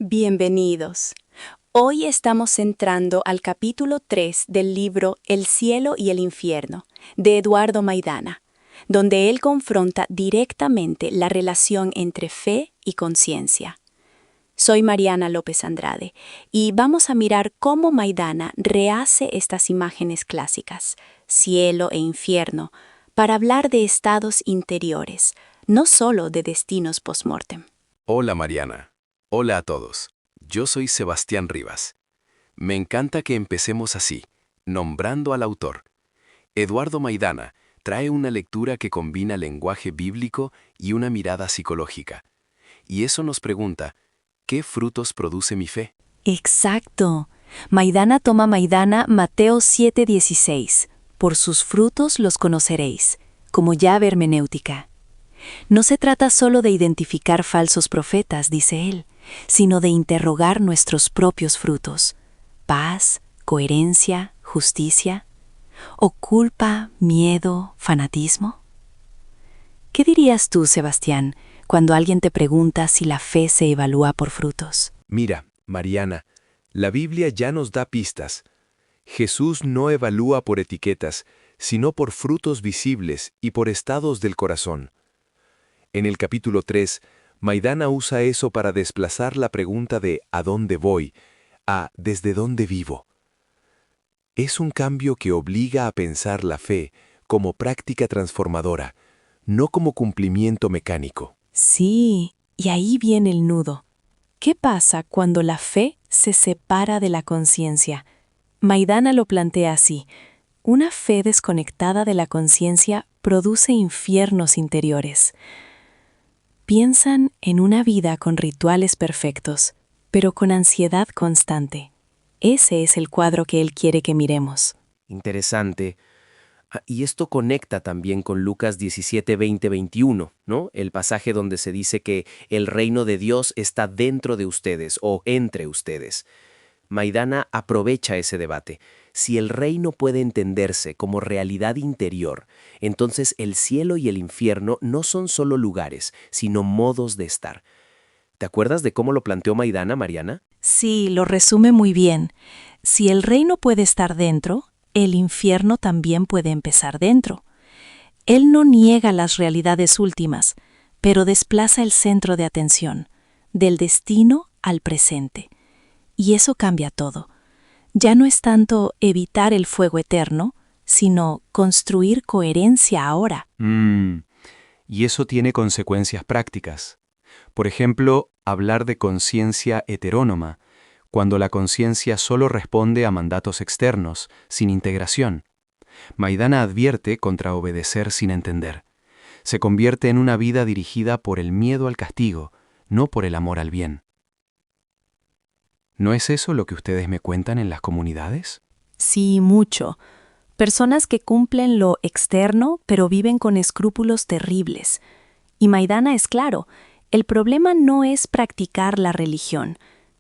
Bienvenidos. Hoy estamos entrando al capítulo 3 del libro El cielo y el infierno, de Eduardo Maidana, donde él confronta directamente la relación entre fe y conciencia. Soy Mariana López Andrade y vamos a mirar cómo Maidana rehace estas imágenes clásicas, cielo e infierno, para hablar de estados interiores, no solo de destinos post-mortem. Hola Mariana. Hola a todos. Yo soy Sebastián Rivas. Me encanta que empecemos así, nombrando al autor. Eduardo Maidana trae una lectura que combina lenguaje bíblico y una mirada psicológica. Y eso nos pregunta, ¿qué frutos produce mi fe? Exacto. Maidana toma Mateo 7:16. Por sus frutos los conoceréis, como llave hermenéutica. No se trata solo de identificar falsos profetas, dice él, sino de interrogar nuestros propios frutos. Paz, coherencia, justicia. ¿O culpa, miedo, fanatismo? ¿Qué dirías tú, Sebastián, cuando alguien te pregunta si la fe se evalúa por frutos? Mira, Mariana, la Biblia ya nos da pistas. Jesús no evalúa por etiquetas, sino por frutos visibles y por estados del corazón. En el capítulo 3, Maidana usa eso para desplazar la pregunta de ¿a dónde voy? A ¿desde dónde vivo? Es un cambio que obliga a pensar la fe como práctica transformadora, no como cumplimiento mecánico. Sí, y ahí viene el nudo. ¿Qué pasa cuando la fe se separa de la conciencia? Maidana lo plantea así. Una fe desconectada de la conciencia produce infiernos interiores. Piensan en una vida con rituales perfectos, pero con ansiedad constante. Ese es el cuadro que él quiere que miremos. Interesante. Y esto conecta también con Lucas 17, 20, 21, ¿no? El pasaje donde se dice que el reino de Dios está dentro de ustedes o entre ustedes. Maidana aprovecha ese debate. Si el reino puede entenderse como realidad interior, entonces el cielo y el infierno no son solo lugares, sino modos de estar. ¿Te acuerdas de cómo lo planteó Maidana, Mariana? Sí, lo resume muy bien. Si el reino puede estar dentro, el infierno también puede empezar dentro. Él no niega las realidades últimas, pero desplaza el centro de atención, del destino al presente. Y eso cambia todo. Ya no es tanto evitar el fuego eterno, sino construir coherencia ahora. Y eso tiene consecuencias prácticas. Por ejemplo, hablar de conciencia heterónoma, cuando la conciencia solo responde a mandatos externos, sin integración. Maidana advierte contra obedecer sin entender. Se convierte en una vida dirigida por el miedo al castigo, no por el amor al bien. ¿No es eso lo que ustedes me cuentan en las comunidades? Sí, mucho. Personas que cumplen lo externo, pero viven con escrúpulos terribles. Y Maidana es claro, el problema no es practicar la religión.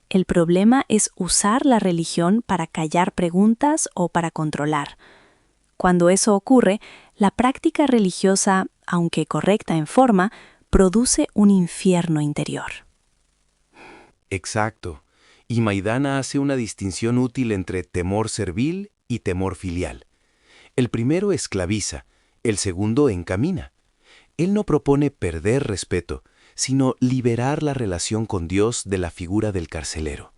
El problema es usar la religión para callar preguntas o para controlar. Cuando eso ocurre, la práctica religiosa, aunque correcta en forma, produce un infierno interior. Exacto. Y Maidana hace una distinción útil entre temor servil y temor filial. El primero esclaviza, el segundo encamina. Él no propone perder respeto, sino liberar la relación con Dios de la figura del carcelero.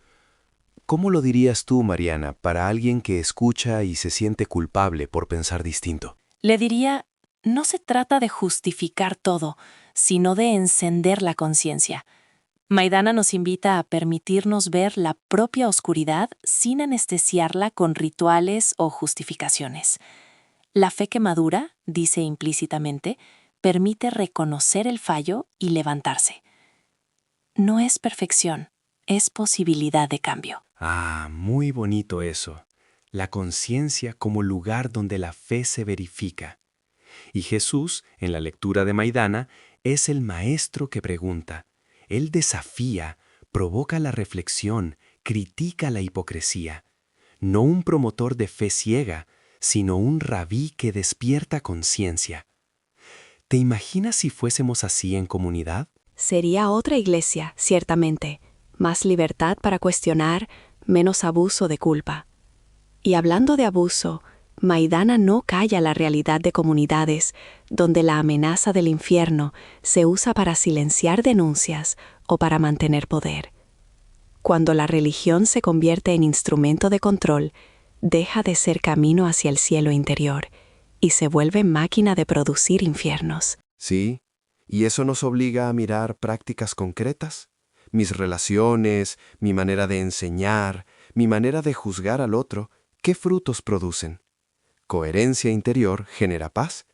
¿Cómo lo dirías tú, Mariana, para alguien que escucha y se siente culpable por pensar distinto? Le diría, no se trata de justificar todo, sino de encender la conciencia. Maidana nos invita a permitirnos ver la propia oscuridad sin anestesiarla con rituales o justificaciones. La fe que madura, dice implícitamente, permite reconocer el fallo y levantarse. No es perfección, es posibilidad de cambio. Ah, muy bonito eso. La conciencia como lugar donde la fe se verifica. Y Jesús, en la lectura de Maidana, es el maestro que pregunta. Él desafía, provoca la reflexión, critica la hipocresía. No un promotor de fe ciega, sino un rabí que despierta conciencia. ¿Te imaginas si fuésemos así en comunidad? Sería otra iglesia, ciertamente. más libertad para cuestionar, menos abuso de culpa. Y hablando de abuso, Maidana no calla la realidad de comunidades donde la amenaza del infierno se usa para silenciar denuncias o para mantener poder. Cuando la religión se convierte en instrumento de control, deja de ser camino hacia el cielo interior y se vuelve máquina de producir infiernos. Sí, y eso nos obliga a mirar prácticas concretas. Mis relaciones, mi manera de enseñar, mi manera de juzgar al otro, ¿qué frutos producen? Coherencia interior genera paz.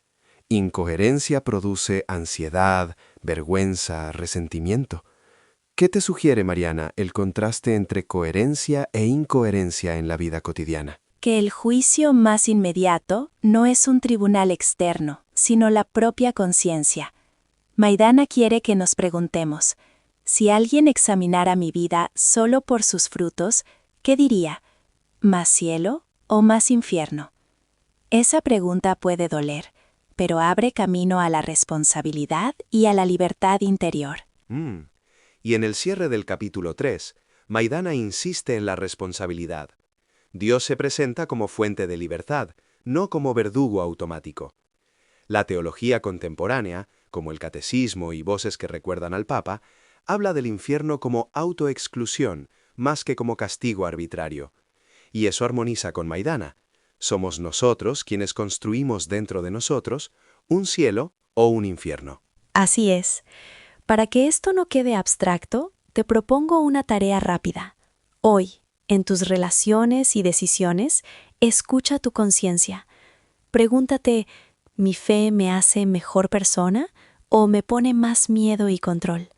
Incoherencia produce ansiedad, vergüenza, resentimiento. ¿Qué te sugiere, Mariana, el contraste entre coherencia e incoherencia en la vida cotidiana? Que el juicio más inmediato no es un tribunal externo, sino la propia conciencia. Maidana quiere que nos preguntemos, si alguien examinara mi vida solo por sus frutos, ¿qué diría? ¿Más cielo o más infierno? Esa pregunta puede doler, pero abre camino a la responsabilidad y a la libertad interior. Y en el cierre del capítulo 3, Maidana insiste en la responsabilidad. Dios se presenta como fuente de libertad, no como verdugo automático. La teología contemporánea, como el catecismo y voces que recuerdan al Papa, habla del infierno como autoexclusión, más que como castigo arbitrario. Y eso armoniza con Maidana. Somos nosotros quienes construimos dentro de nosotros un cielo o un infierno. Así es. Para que esto no quede abstracto, te propongo una tarea rápida. Hoy, en tus relaciones y decisiones, escucha tu conciencia. Pregúntate, ¿mi fe me hace mejor persona o me pone más miedo y control?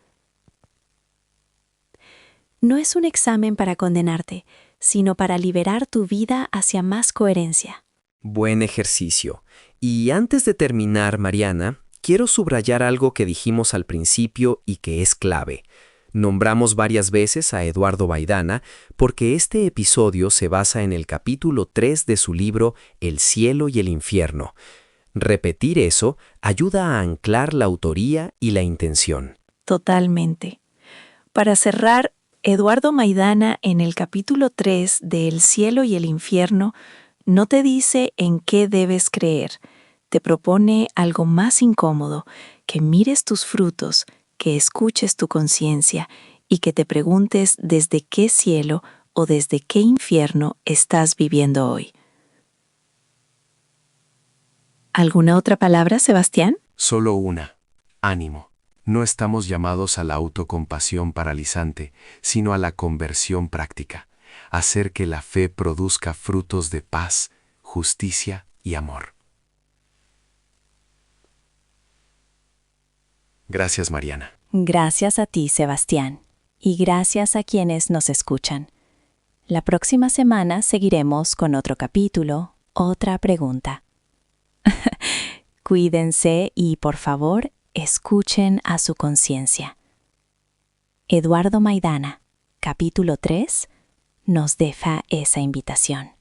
No es un examen para condenarte, sino para liberar tu vida hacia más coherencia. Buen ejercicio. Y antes de terminar, Mariana, quiero subrayar algo que dijimos al principio y que es clave. Nombramos varias veces a Eduardo Maidana porque este episodio se basa en el capítulo 3 de su libro El cielo y el infierno. Repetir eso ayuda a anclar la autoría y la intención. Totalmente. Para cerrar, Eduardo Maidana en el capítulo 3 de El cielo y el infierno no te dice en qué debes creer. Te propone algo más incómodo, que mires tus frutos, que escuches tu conciencia y que te preguntes desde qué cielo o desde qué infierno estás viviendo hoy. ¿Alguna otra palabra, Sebastián? Solo una. Ánimo. No estamos llamados a la autocompasión paralizante, sino a la conversión práctica, hacer que la fe produzca frutos de paz, justicia y amor. Gracias, Mariana. Gracias a ti, Sebastián, y gracias a quienes nos escuchan. La próxima semana seguiremos con otro capítulo, otra pregunta. Cuídense y, por favor, escuchen a su conciencia. Eduardo Maidana, capítulo 3, nos deja esa invitación.